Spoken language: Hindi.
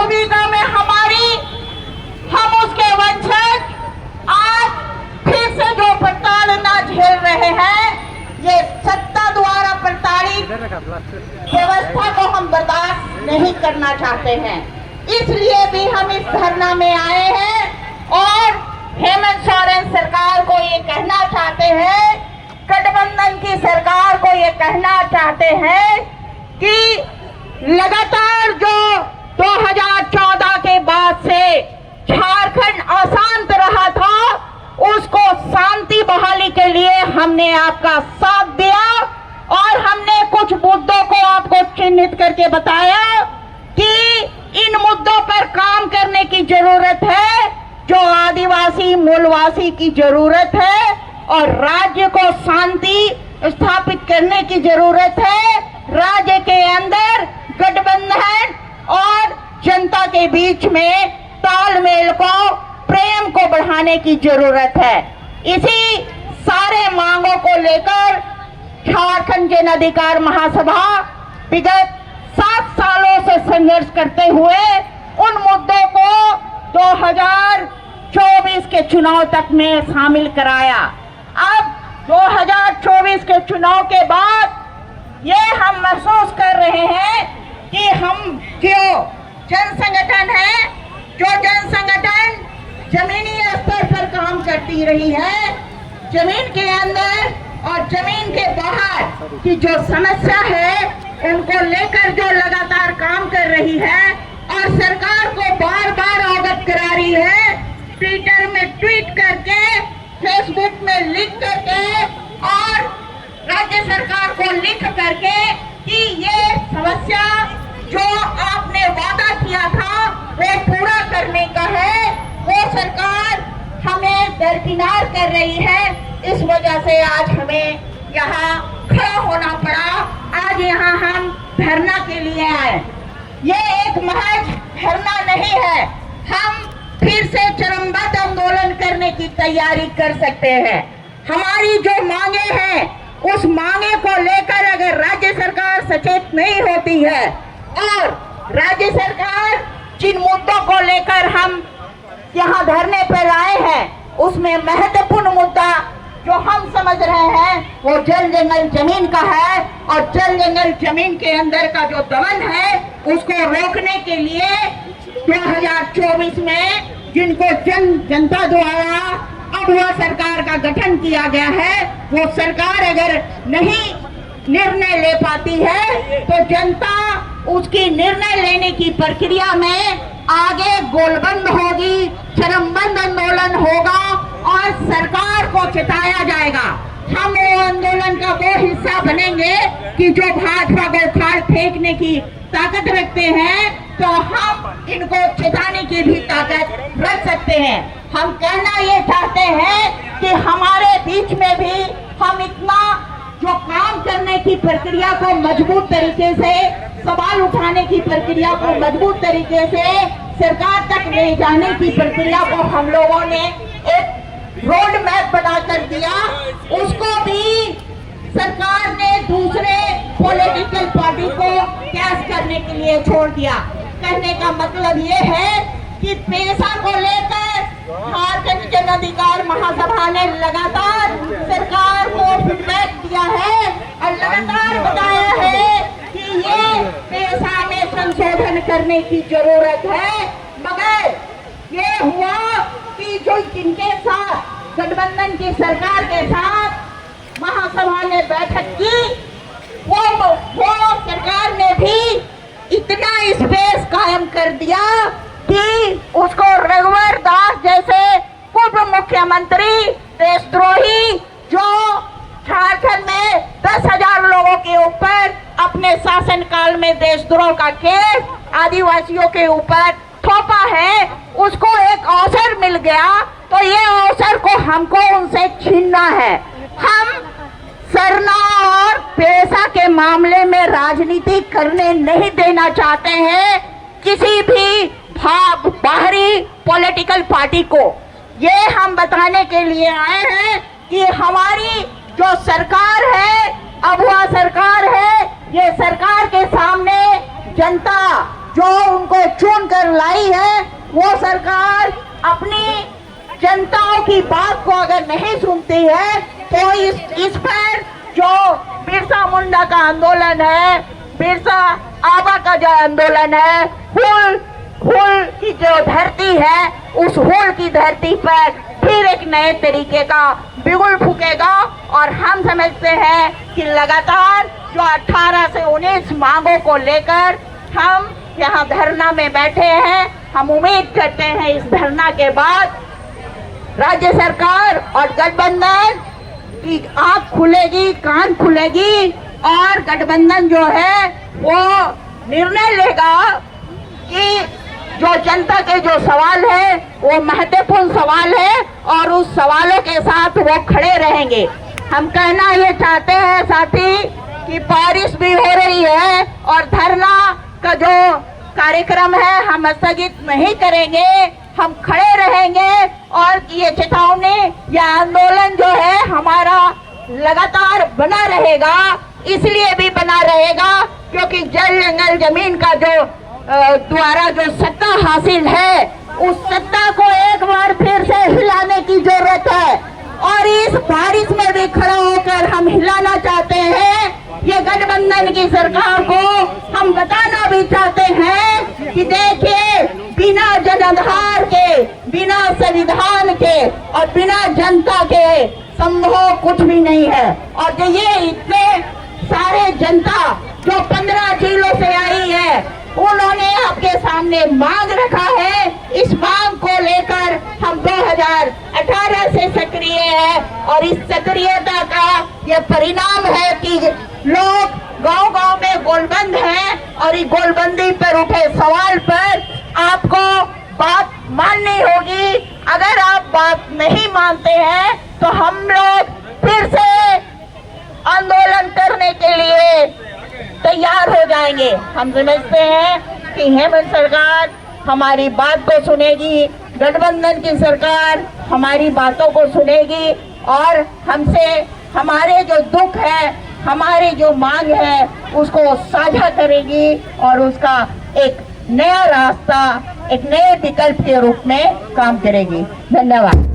भूमिका में हमारी, हम उसके वंशज आज फिर से जो प्रताड़ना झेल रहे हैं, ये सत्ता द्वारा प्रताड़ित व्यवस्था को हम बर्दाश्त नहीं करना चाहते हैं। इसलिए भी हम इस धरना में आए हैं और हेमंत सोरेन सरकार को ये कहना चाहते हैं, गठबंधन की सरकार को ये कहना चाहते हैं कि लगातार जो 2014 के बाद से झारखंड अशांत रहा था, उसको शांति बहाली के लिए हमने आपका साथ दिया और हमने कुछ मुद्दों को आपको चिन्हित करके बताया कि इन मुद्दों पर काम करने की जरूरत है, जो आदिवासी मूलवासी की जरूरत है, और राज्य को शांति स्थापित करने की जरूरत है। राज्य के अंदर गठबंधन और जनता के बीच में तालमेल को, प्रेम को बढ़ाने की जरूरत है। इसी सारे मांगों को लेकर झारखंड जन अधिकार महासभा विगत 7 सालों से संघर्ष करते हुए उन मुद्दों को 2024 के चुनाव तक में शामिल कराया। अब 2024 के चुनाव के बाद ये हम महसूस कर रहे हैं कि हम जो जन संगठन है, जो जन संगठन जमीनी स्तर पर काम करती रही है, जमीन के अंदर और जमीन के बाहर की जो समस्या है, उनको लेकर जो लगातार काम कर रही है और सरकार को बार बार अवगत करा रही है, ट्विटर में ट्वीट करके, फेसबुक में लिख करके और राज्य सरकार को लिख करके कि ये समस्या जो आपने वादा किया था वो पूरा करने का है, वो सरकार हमें दरकिनार कर रही है। इस वजह से आज हमें यहाँ खड़ा होना पड़ा। आज यहाँ हम धरना के लिए आए। ये एक महज धरना नहीं है, हम फिर से चरमबद्ध आंदोलन करने की तैयारी कर सकते हैं। हमारी जो मांगे हैं, उस मांगे को लेकर अगर राज्य सरकार सचेत नहीं होती है और राज्य सरकार जिन मुद्दों को लेकर हम यहाँ धरने पर आए हैं, उसमें महत्वपूर्ण मुद्दा जो हम समझ रहे हैं वो जल जंगल जमीन का है, और जल जंगल जमीन के अंदर का जो दमन है उसको रोकने के लिए 2024 में जिनको जनता द्वारा अब वह सरकार का गठन किया गया है, वो सरकार अगर नहीं निर्णय ले पाती है तो जनता उसकी निर्णय लेने की प्रक्रिया में आगे गोलबंद होगी, चरमबंद आंदोलन होगा और सरकार को चिताया जाएगा। हम वो आंदोलन का वो हिस्सा बनेंगे कि जो भाजपा को उखाड़ फेंकने की ताकत रखते हैं, तो हम इनको चिताने की भी ताकत रख सकते हैं। हम कहना ये चाहते हैं कि हमारे बीच में भी हम इतना जो काम करने की प्रक्रिया को मजबूत तरीके से, सवाल उठाने की प्रक्रिया को मजबूत तरीके से सरकार तक ले जाने की प्रक्रिया को हम लोगों ने एक रोड मैप बनाकर दिया, उसको भी सरकार ने दूसरे पॉलिटिकल पार्टी को कैश करने के लिए छोड़ दिया। कहने का मतलब ये है कि पेशा को लेकर झारखंड जन अधिकार महासभा ने लगातार सरकार को फीडबैक दिया है और लगातार बताया है कि ये पेशा में संशोधन करने की जरूरत है। मगर ये हुआ कि जो जिनके साथ गठबंधन की सरकार के साथ महासभा ने बैठक की, वो सरकार ने भी इतना स्पेस कायम कर दिया कि उसको रघुवर दास जैसे पूर्व मुख्यमंत्री देशद्रोही जो झारखंड में 10,000 लोगों के ऊपर अपने शासनकाल में देशद्रोह का केस आदिवासियों के ऊपर थोपा है, उसको एक अवसर मिल गया, तो ये अवसर को हमको उनसे छीनना है। हम सरना और पेशा के मामले में राजनीति करने नहीं देना चाहते हैं किसी भी बाहरी पॉलिटिकल पार्टी को। ये हम बताने के लिए आए हैं कि हमारी जो सरकार है, अब वह सरकार है, ये सरकार के सामने जनता जो उनको चुन कर लाई है, वो सरकार अपनी जनताओं की बात को अगर नहीं सुनती है तो इस पर जो बिरसा मुंडा का आंदोलन है, बिरसा आबा का जो आंदोलन है, हुल की जो धरती है, उस हुल की धरती पर फिर एक नए तरीके का बिगुल फूकेगा। और हम समझते हैं कि लगातार जो 18 से 19 मांगों को लेकर हम यहाँ धरना में बैठे हैं, हम उम्मीद करते हैं इस धरना के बाद राज्य सरकार और गठबंधन की आंख खुलेगी, कान खुलेगी और गठबंधन जो है वो निर्णय लेगा कि जो जनता के जो सवाल है वो महत्वपूर्ण सवाल है और उस सवालों के साथ वो खड़े रहेंगे। हम कहना ये चाहते हैं साथी कि बारिश भी हो रही है और धरना का जो कार्यक्रम है हम स्थगित नहीं करेंगे, हम खड़े रहेंगे और ये चेतावनी या आंदोलन जो है हमारा लगातार बना रहेगा। इसलिए भी बना रहेगा क्योंकि जल जंगल जमीन का जो द्वारा जो सत्ता हासिल है, उस सत्ता को एक बार फिर से हिलाने की जरूरत है और इस बारिश में भी खड़ा होकर हम हिलाना चाहते हैं। ये गठबंधन की सरकार को हम बताना भी चाहते हैं कि देखिए, बिना जनाधार के, बिना संविधान के और बिना जनता के संभव कुछ भी नहीं है। और जो ये इतने सारे जनता जो 15 जिलों से आई है, उन्होंने आपके सामने मांग रखा है। इस मांग को लेकर हम 2018 से सक्रिय है और इस सक्रियता का यह परिणाम है कि लोग गांव-गांव में गोलबंद हैं और इस गोलबंदी पर उठे सवाल पर आपको बात माननी होगी। अगर आप बात नहीं मानते हैं तो हम लोग फिर से आंदोलन करने के लिए तैयार हो जाएंगे। हम समझते हैं कि हेमंत सरकार हमारी बात को सुनेगी, गठबंधन की सरकार हमारी बातों को सुनेगी और हमसे हमारे जो दुख है, हमारी जो मांग है, उसको साझा करेगी और उसका एक नया रास्ता, एक नए विकल्प के रूप में काम करेगी। धन्यवाद।